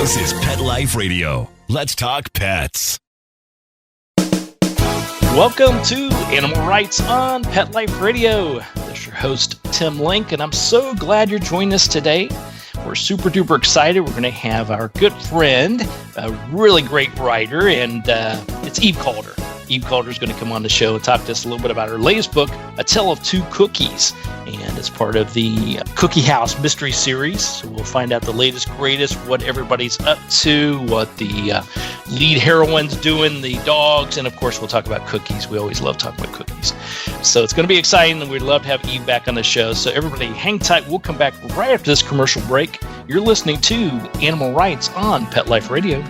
This is Pet Life Radio. Let's talk pets. Welcome to Animal Rights on Pet Life Radio. This is your host, Tim Link, and I'm so glad you're joining us today. We're super duper excited. We're going to have our good friend, a really great writer, and it's Eve Calder. Eve Calder is going to come on the show and talk to us a little bit about her latest book, A Tale of Two Cookies. And it's part of the Cookie House Mystery Series. So we'll find out the latest, greatest, what everybody's up to, what the lead heroine's doing, the dogs, and of course we'll talk about cookies. We always love talking about cookies. So it's going to be exciting, and we'd love to have Eve back on the show. So everybody hang tight. We'll come back right after this commercial break. You're listening to Animal Rights on Pet Life Radio.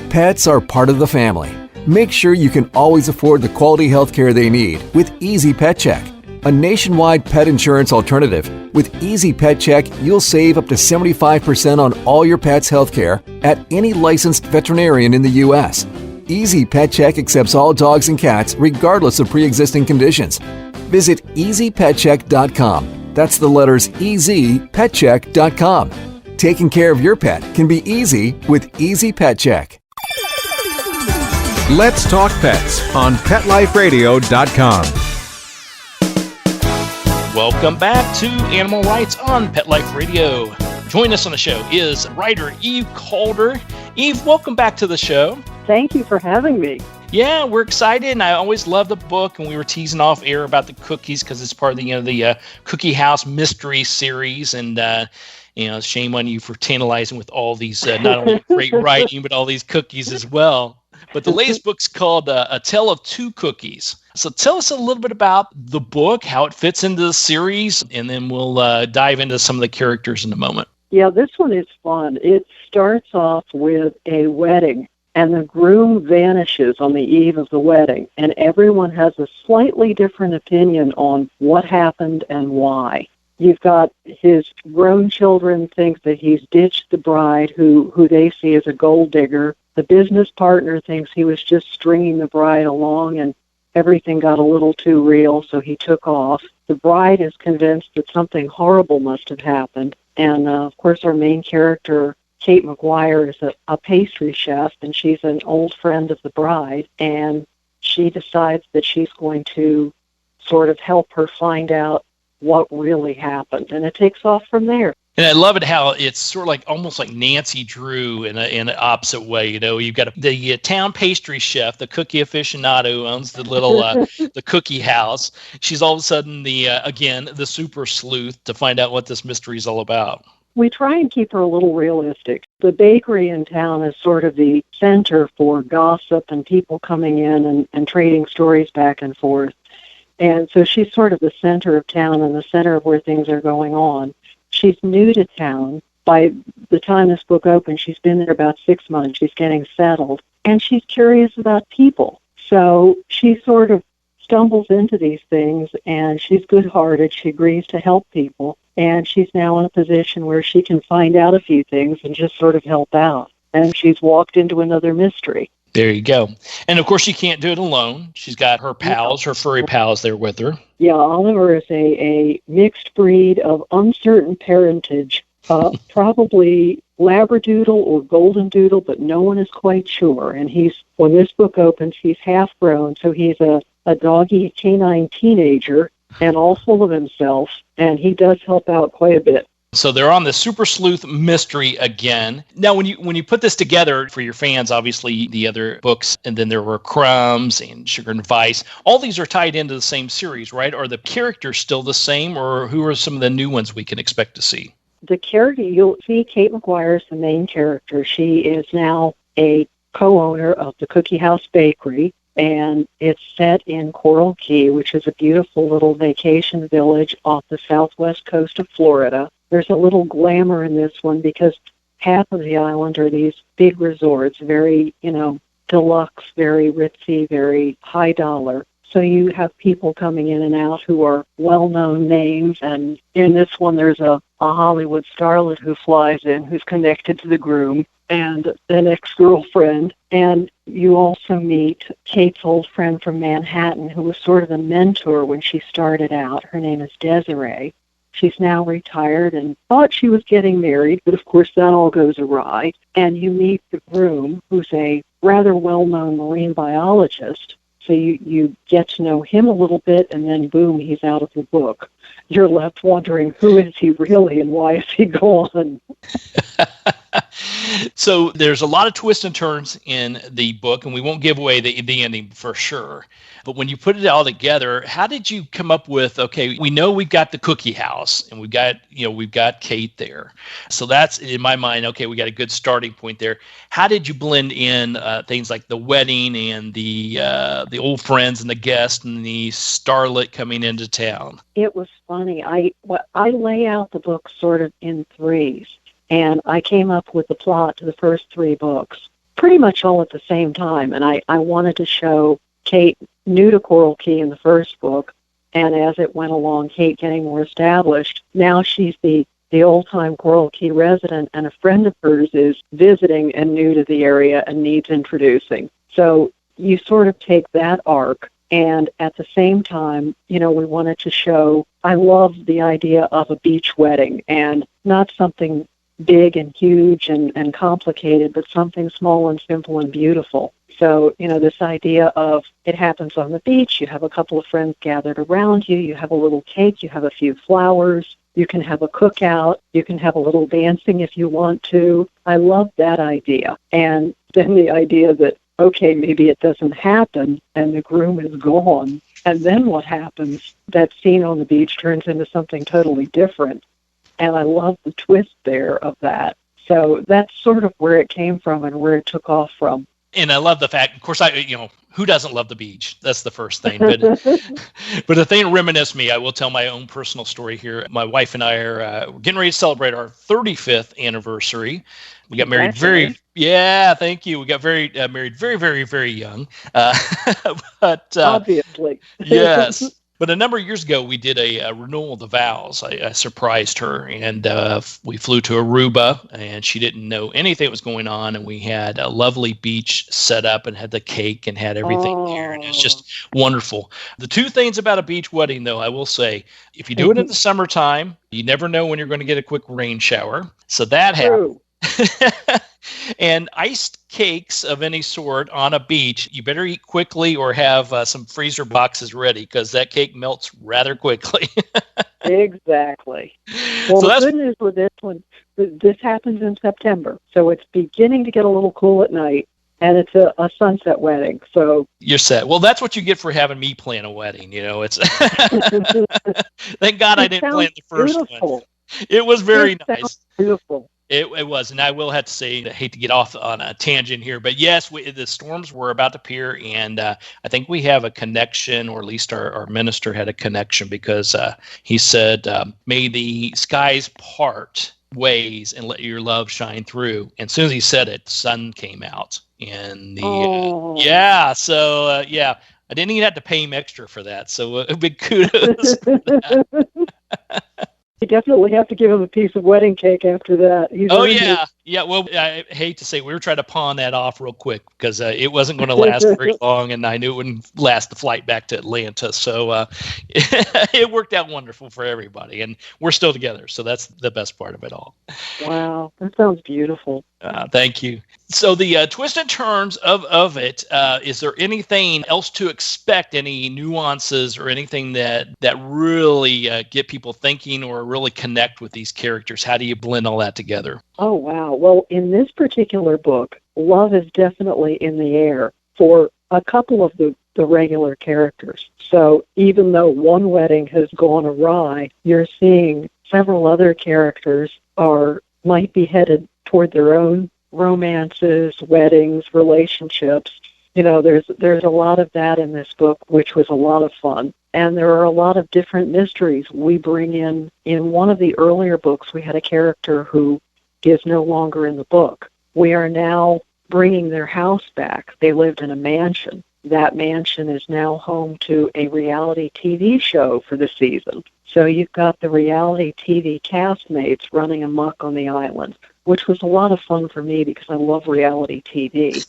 Pets are part of the family. Make sure you can always afford the quality health care they need with Easy Pet Check, a nationwide pet insurance alternative. With Easy Pet Check, you'll save up to 75% on all your pet's health care at any licensed veterinarian in the U.S. Easy Pet Check accepts all dogs and cats regardless of pre-existing conditions. Visit EasyPetCheck.com. That's the letters EasyPetCheck.com. Taking care of your pet can be easy with Easy Pet Check. Let's Talk Pets on PetLifeRadio.com. Welcome back to Animal Rights on Pet Life Radio. Joining us on the show is writer Eve Calder. Eve, welcome back to the show. Thank you for having me. Yeah, we're excited, and I always love the book, and we were teasing off air about the cookies because it's part of the Cookie House Mystery Series, and shame on you for tantalizing with all these not only great writing but all these cookies as well. But the latest book's called A Tale of Two Cookies. So tell us a little bit about the book, how it fits into the series, and then we'll dive into some of the characters in a moment. Yeah, this one is fun. It starts off with a wedding, and the groom vanishes on the eve of the wedding, and everyone has a slightly different opinion on what happened and why. You've got his grown children think that he's ditched the bride, who they see as a gold digger. The business partner thinks he was just stringing the bride along and everything got a little too real, so he took off. The bride is convinced that something horrible must have happened. And, of course, our main character, Kate McGuire, is a pastry chef, and she's an old friend of the bride. And she decides that she's going to sort of help her find out what really happened. And it takes off from there. And I love it how it's sort of like almost like Nancy Drew in an opposite way. You know, you've got the town pastry chef, the cookie aficionado who owns the little the cookie house. She's all of a sudden the super sleuth to find out what this mystery is all about. We try and keep her a little realistic. The bakery in town is sort of the center for gossip and people coming in and trading stories back and forth. And so she's sort of the center of town and the center of where things are going on. She's new to town. By the time this book opens, she's been there about 6 months. She's getting settled, and she's curious about people. So she sort of stumbles into these things, and she's good-hearted. She agrees to help people, and she's now in a position where she can find out a few things and just sort of help out. And she's walked into another mystery. There you go. And, of course, she can't do it alone. She's got her pals, her furry pals there with her. Yeah, Oliver is a mixed breed of uncertain parentage, probably Labradoodle or Golden Doodle, but no one is quite sure. And when this book opens, he's half grown, so he's a doggy canine teenager and all full of himself, and he does help out quite a bit. So they're on the Super Sleuth mystery again. Now, when you put this together for your fans, obviously the other books, and then there were Crumbs and Sugar and Vice, all these are tied into the same series, right? Are the characters still the same, or who are some of the new ones we can expect to see? The character, you'll see Kate McGuire is the main character. She is now a co-owner of the Cookie House Bakery, and it's set in Coral Key, which is a beautiful little vacation village off the southwest coast of Florida. There's a little glamour in this one because half of the island are these big resorts, very, deluxe, very ritzy, very high dollar. So you have people coming in and out who are well-known names. And in this one, there's a Hollywood starlet who flies in, who's connected to the groom, and an ex-girlfriend. And you also meet Kate's old friend from Manhattan, who was sort of a mentor when she started out. Her name is Desiree. She's now retired and thought she was getting married, but of course that all goes awry. And you meet the groom, who's a rather well-known marine biologist. So you get to know him a little bit, and then boom, he's out of the book. You're left wondering, who is he really and why is he gone? So there's a lot of twists and turns in the book, and we won't give away the ending for sure. But when you put it all together, how did you come up with, okay, we know we've got the cookie house and we've got Kate there. So that's, in my mind, okay, we got a good starting point there. How did you blend in things like the wedding and the old friends and the guests and the starlet coming into town? It was funny. I lay out the book sort of in threes, and I came up with the plot to the first three books pretty much all at the same time. And I wanted to show Kate new to Coral Key in the first book, and as it went along, Kate getting more established. Now she's the old-time Coral Key resident, and a friend of hers is visiting and new to the area and needs introducing. So you sort of take that arc, and at the same time, we wanted to show, I love the idea of a beach wedding, and not something big and huge and complicated, but something small and simple and beautiful. So, this idea of it happens on the beach, you have a couple of friends gathered around you, you have a little cake, you have a few flowers, you can have a cookout, you can have a little dancing if you want to. I love that idea. And then the idea that, okay, maybe it doesn't happen and the groom is gone, and then what happens? That scene on the beach turns into something totally different. And I love the twist there of that. So that's sort of where it came from and where it took off from. And I love the fact, of course, who doesn't love the beach? That's the first thing. But but the thing that reminisced me, I will tell my own personal story here. My wife and I are getting ready to celebrate our 35th anniversary. We got married thank you. We got married very, very, very young. But obviously. Yes. But a number of years ago, we did a renewal of the vows. I surprised her, and we flew to Aruba, and she didn't know anything that was going on, and we had a lovely beach set up and had the cake and had everything there, and it was just wonderful. The two things about a beach wedding, though, I will say, if you do it in the summertime, you never know when you're going to get a quick rain shower. So that happened. And iced cakes of any sort on a beach, you better eat quickly or have some freezer boxes ready, because that cake melts rather quickly. Exactly. Well, so the good news with this one, this happens in September, so it's beginning to get a little cool at night, and it's a sunset wedding. So you're set. Well, that's what you get for having me plan a wedding. It's thank God I didn't plan the first one. It was very nice. Beautiful. It was, and I will have to say, I hate to get off on a tangent here, but yes, the storms were about to appear, and I think we have a connection, or at least our minister had a connection, because he said, may the skies part ways and let your love shine through. And as soon as he said it, the sun came out. And I didn't even have to pay him extra for that, so a big kudos for that. You definitely have to give him a piece of wedding cake after that. Yeah. Well, I hate to say, we were trying to pawn that off real quick, because it wasn't going to last very long, and I knew it wouldn't last the flight back to Atlanta. So it worked out wonderful for everybody, and we're still together. So that's the best part of it all. Wow, that sounds beautiful. Thank you. So the twist and turns of it, is there anything else to expect, any nuances or anything that really get people thinking or really connect with these characters? How do you blend all that together? Oh, wow. Well, in this particular book, love is definitely in the air for a couple of the regular characters. So even though one wedding has gone awry, you're seeing several other characters might be headed toward their own romances, weddings, relationships. There's a lot of that in this book, which was a lot of fun. And there are a lot of different mysteries we bring in. In one of the earlier books, we had a character who is no longer in the book. We are now bringing their house back. They lived in a mansion. That mansion is now home to a reality TV show for the season. So you've got the reality TV castmates running amok on the island, which was a lot of fun for me because I love reality TV.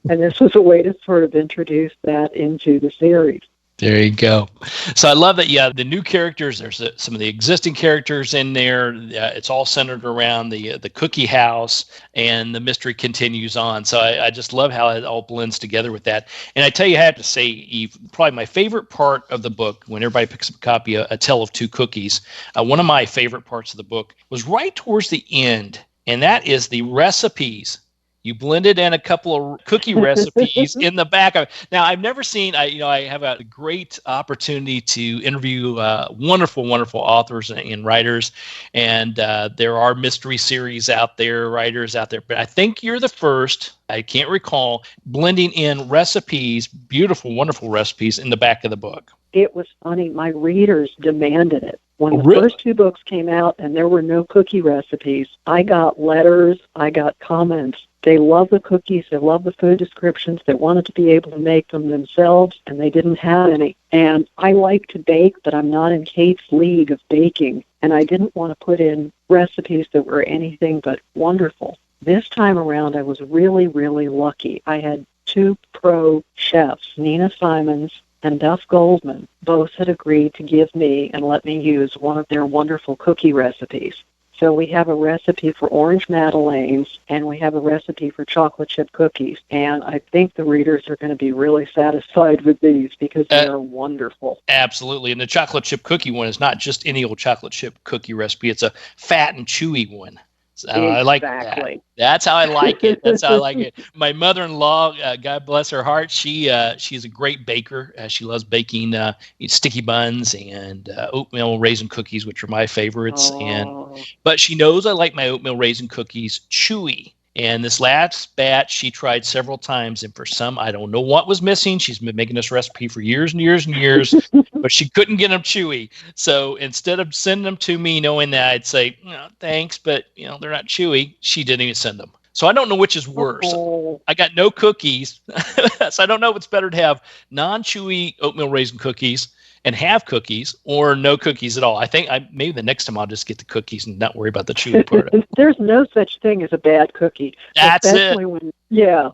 And this was a way to sort of introduce that into the series. There you go. So I love that. Yeah, the new characters. There's some of the existing characters in there. It's all centered around the cookie house, and the mystery continues on. So I just love how it all blends together with that. And I tell you, I have to say, Eve, probably my favorite part of the book, when everybody picks up a copy, A Tale of Two Cookies, one of my favorite parts of the book was right towards the end, and that is the recipes. You blended in a couple of cookie recipes in the back of it. Now, I've never seen, I have a great opportunity to interview wonderful, wonderful authors and writers. And there are mystery series out there, writers out there. But I think you're the first, I can't recall, blending in recipes, beautiful, wonderful recipes in the back of the book. It was funny. My readers demanded it. When the really? first two books came out and there were no cookie recipes, I got letters, I got comments. They love the cookies, they love the food descriptions, they wanted to be able to make them themselves, and they didn't have any. And I like to bake, but I'm not in Kate's league of baking, and I didn't want to put in recipes that were anything but wonderful. This time around, I was really, really lucky. I had two pro chefs, Nina Simons and Duff Goldman. Both had agreed to give me and let me use one of their wonderful cookie recipes. So we have a recipe for orange madeleines, and we have a recipe for chocolate chip cookies. And I think the readers are going to be really satisfied with these because they're wonderful. Absolutely. And the chocolate chip cookie one is not just any old chocolate chip cookie recipe. It's a fat and chewy one. So Exactly. I like that. That's how I like it. That's how I like it. My mother-in-law, God bless her heart, she's a great baker. She loves baking sticky buns and oatmeal raisin cookies, which are my favorites. But she knows I like my oatmeal raisin cookies chewy. And this last batch she tried several times, and for some, I don't know what was missing. She's been making this recipe for years and years and years, but she couldn't get them chewy. So instead of sending them to me, knowing that I'd say, thanks, but they're not chewy, she didn't even send them. So I don't know which is worse. I got no cookies, so I don't know if it's better to have non-chewy oatmeal raisin cookies and have cookies, or no cookies at all. I think maybe the next time I'll just get the cookies and not worry about the chewy part of it. There's no such thing as a bad cookie. That's especially it. Yeah.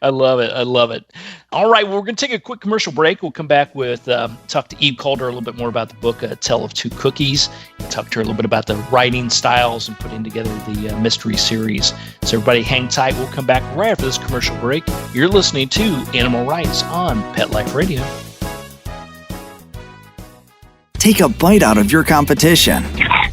I love it. I love it. All right, well, we're going to take a quick commercial break. We'll come back with talk to Eve Calder a little bit more about the book, A Tale of Two Cookies. Talk to her a little bit about the writing styles and putting together the mystery series. So everybody hang tight. We'll come back right after this commercial break. You're listening to Animal Rights on Pet Life Radio. Take a bite out of your competition.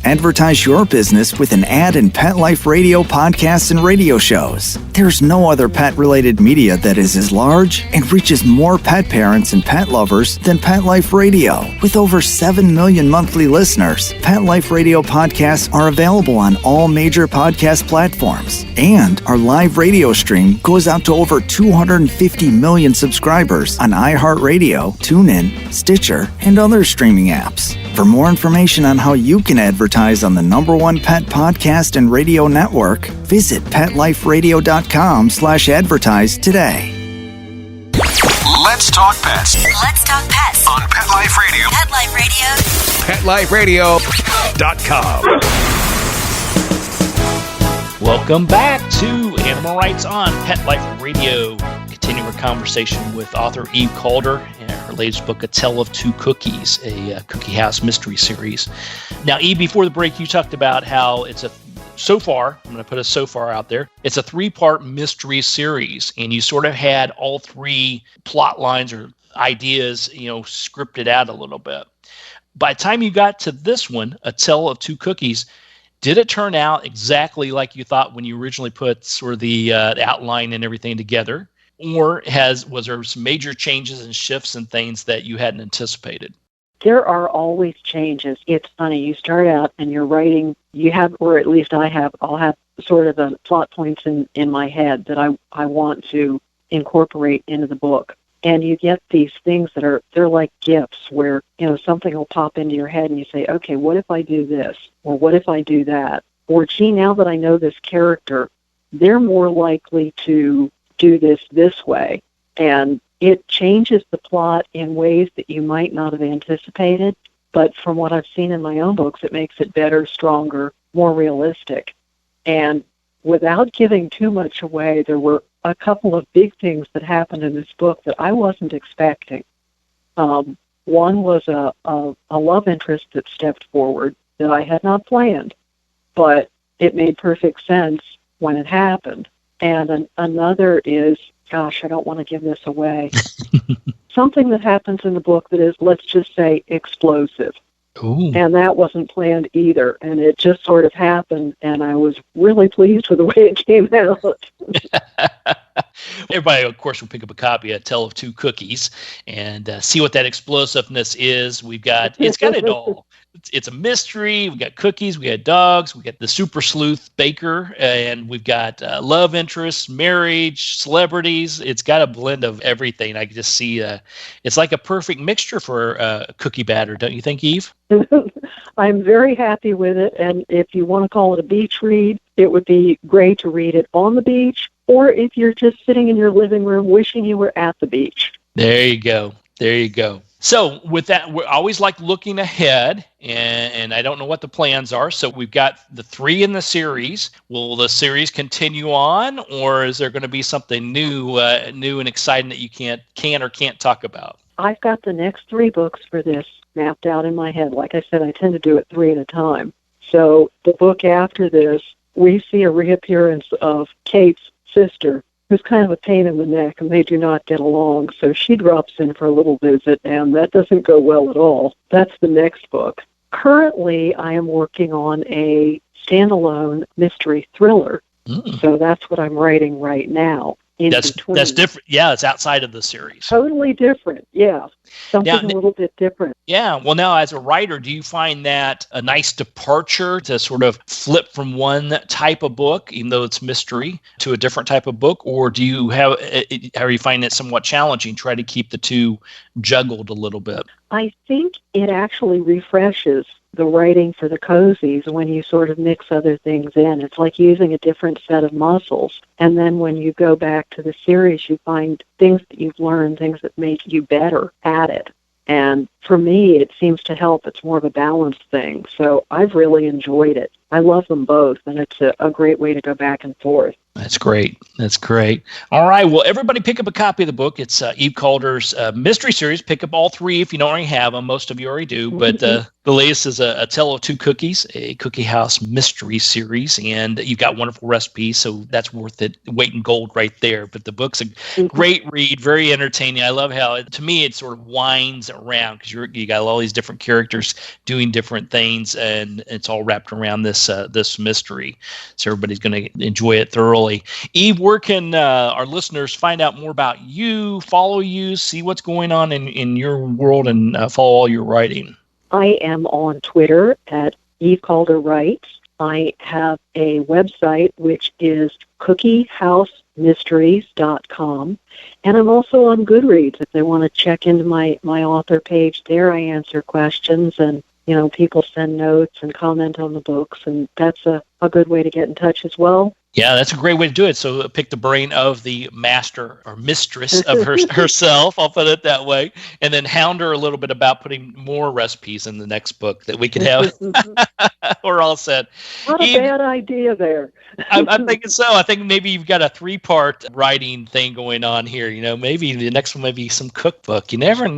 Advertise your business with an ad in Pet Life Radio podcasts and radio shows. There's no other pet-related media that is as large and reaches more pet parents and pet lovers than Pet Life Radio. With over 7 million monthly listeners, Pet Life Radio podcasts are available on all major podcast platforms. And our live radio stream goes out to over 250 million subscribers on iHeartRadio, TuneIn, Stitcher, and other streaming apps. For more information on how you can advertise on the #1 pet podcast and radio network, visit PetLifeRadio.com/advertise today. Let's talk pets Let's talk pets on Pet Life Radio. Pet Life Radio. PetLifeRadio.com. Welcome back to Animal Rights on Pet Life Radio. Continuing our conversation with author Eve Calder and her latest book, A Tale of Two Cookies, a Cookie House mystery series. Now, Eve, before the break, you talked about how so far, I'm going to put a so far out there, it's a 3-part mystery series, and you sort of had all 3 plot lines or ideas, scripted out a little bit. By the time you got to this one, A Tale of Two Cookies, did it turn out exactly like you thought when you originally put sort of the outline and everything together? Or was there some major changes and shifts and things that you hadn't anticipated? There are always changes. It's funny. You start out and you're writing, or at least I'll have sort of the plot points in my head that I want to incorporate into the book. And you get these things they're like gifts where, something will pop into your head and you say, okay, what if I do this? Or what if I do that? Or, gee, now that I know this character, they're more likely to do this way. And it changes the plot in ways that you might not have anticipated. But from what I've seen in my own books, it makes it better, stronger, more realistic. And without giving too much away, there were a couple of big things that happened in this book that I wasn't expecting. One was a love interest that stepped forward that I had not planned, but it made perfect sense when it happened. And another is, gosh, I don't want to give this away, something that happens in the book that is, let's just say, explosive. Ooh. And that wasn't planned either, and it just sort of happened, and I was really pleased with the way it came out. Everybody, of course, will pick up a copy of Tale of Two Cookies and see what that explosiveness is. It's got it all. It's a mystery. We've got cookies. We got dogs. We got the super sleuth baker, and we've got love interests, marriage, celebrities. It's got a blend of everything. I can just see it's like a perfect mixture for cookie batter, don't you think, Eve? I'm very happy with it, and if you want to call it a beach read, it would be great to read it on the beach, or if you're just sitting in your living room wishing you were at the beach. There you go. There you go. So with that, we always like looking ahead, and I don't know what the plans are. So we've got the 3 in the series. Will the series continue on, or is there going to be something new and exciting that you can or can't talk about? I've got the next 3 books for this mapped out in my head. Like I said, I tend to do it 3 at a time. So the book after this, we see a reappearance of Kate's sister, who's kind of a pain in the neck, and they do not get along. So she drops in for a little visit, and that doesn't go well at all. That's the next book. Currently, I am working on a standalone mystery thriller. So that's what I'm writing right now. That's different. Yeah, it's outside of the series. Totally different. Yeah. Something a little bit different. Yeah. Well, now as a writer, do you find that a nice departure to sort of flip from one type of book, even though it's mystery, to a different type of book? Or do you are you finding it somewhat challenging, try to keep the two juggled a little bit? I think it actually refreshes the writing for the cozies when you sort of mix other things in. It's like using a different set of muscles. And then when you go back to the series, you find things that you've learned, things that make you better at it. And for me, it seems to help. It's more of a balanced thing. So I've really enjoyed it. I love them both, and it's a great way to go back and forth. That's great. That's great. All right. Well, everybody pick up a copy of the book. It's Eve Calder's mystery series. Pick up all 3 if you don't already have them. Most of you already do. But the latest is a Tale of Two Cookies, a Cookie House mystery series. And you've got wonderful recipes, so that's worth it. Weight in gold right there. But the book's a great read, very entertaining. I love how, to me, it sort of winds around because you got all these different characters doing different things, and it's all wrapped around this mystery. So everybody's going to enjoy it thoroughly. Eve, where can our listeners find out more about you, follow you, see what's going on in your world, and follow all your writing? I am on Twitter at Eve Calder Writes. I have a website, which is cookiehousemysteries.com. And I'm also on Goodreads. If they want to check into my author page there, I answer questions, and people send notes and comment on the books, and that's a good way to get in touch as well. Yeah, that's a great way to do it. So pick the brain of the master or mistress of herself, I'll put it that way, and then hound her a little bit about putting more recipes in the next book that we could have. We're all set. Not a bad idea there. I'm thinking so. I think maybe you've got a 3-part writing thing going on here. Maybe the next one might be some cookbook.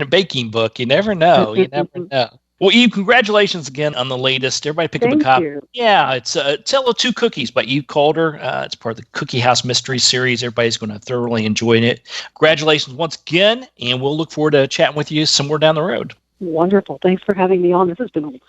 Baking book. You never know. You never know. Well, Eve, congratulations again on the latest. Everybody pick up a copy. You. Yeah, it's Tale of Two Cookies by Eve Calder. It's part of the Cookie House Mystery Series. Everybody's going to thoroughly enjoy it. Congratulations once again, and we'll look forward to chatting with you somewhere down the road. Wonderful. Thanks for having me on. This has been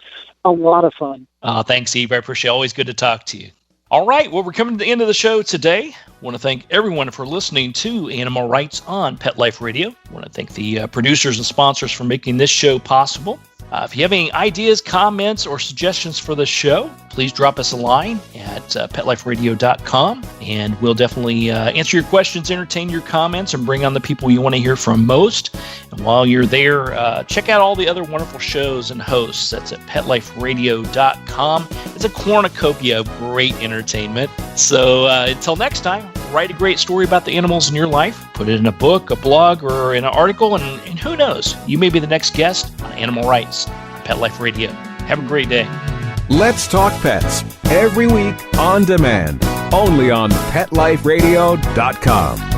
a lot of fun. Thanks, Eve. I appreciate it. Always good to talk to you. All right, well, we're coming to the end of the show today. I want to thank everyone for listening to Animal Rights on Pet Life Radio. I want to thank the producers and sponsors for making this show possible. If you have any ideas, comments, or suggestions for the show, please drop us a line at petliferadio.com, and we'll definitely answer your questions, entertain your comments, and bring on the people you want to hear from most. And while you're there, check out all the other wonderful shows and hosts. That's at petliferadio.com. It's a cornucopia of great entertainment. So until next time, write a great story about the animals in your life, put it in a book, a blog, or in an article, and who knows, you may be the next guest on Animal Rights on Pet Life Radio. Have a great day. Let's Talk Pets, every week on demand, only on PetLifeRadio.com.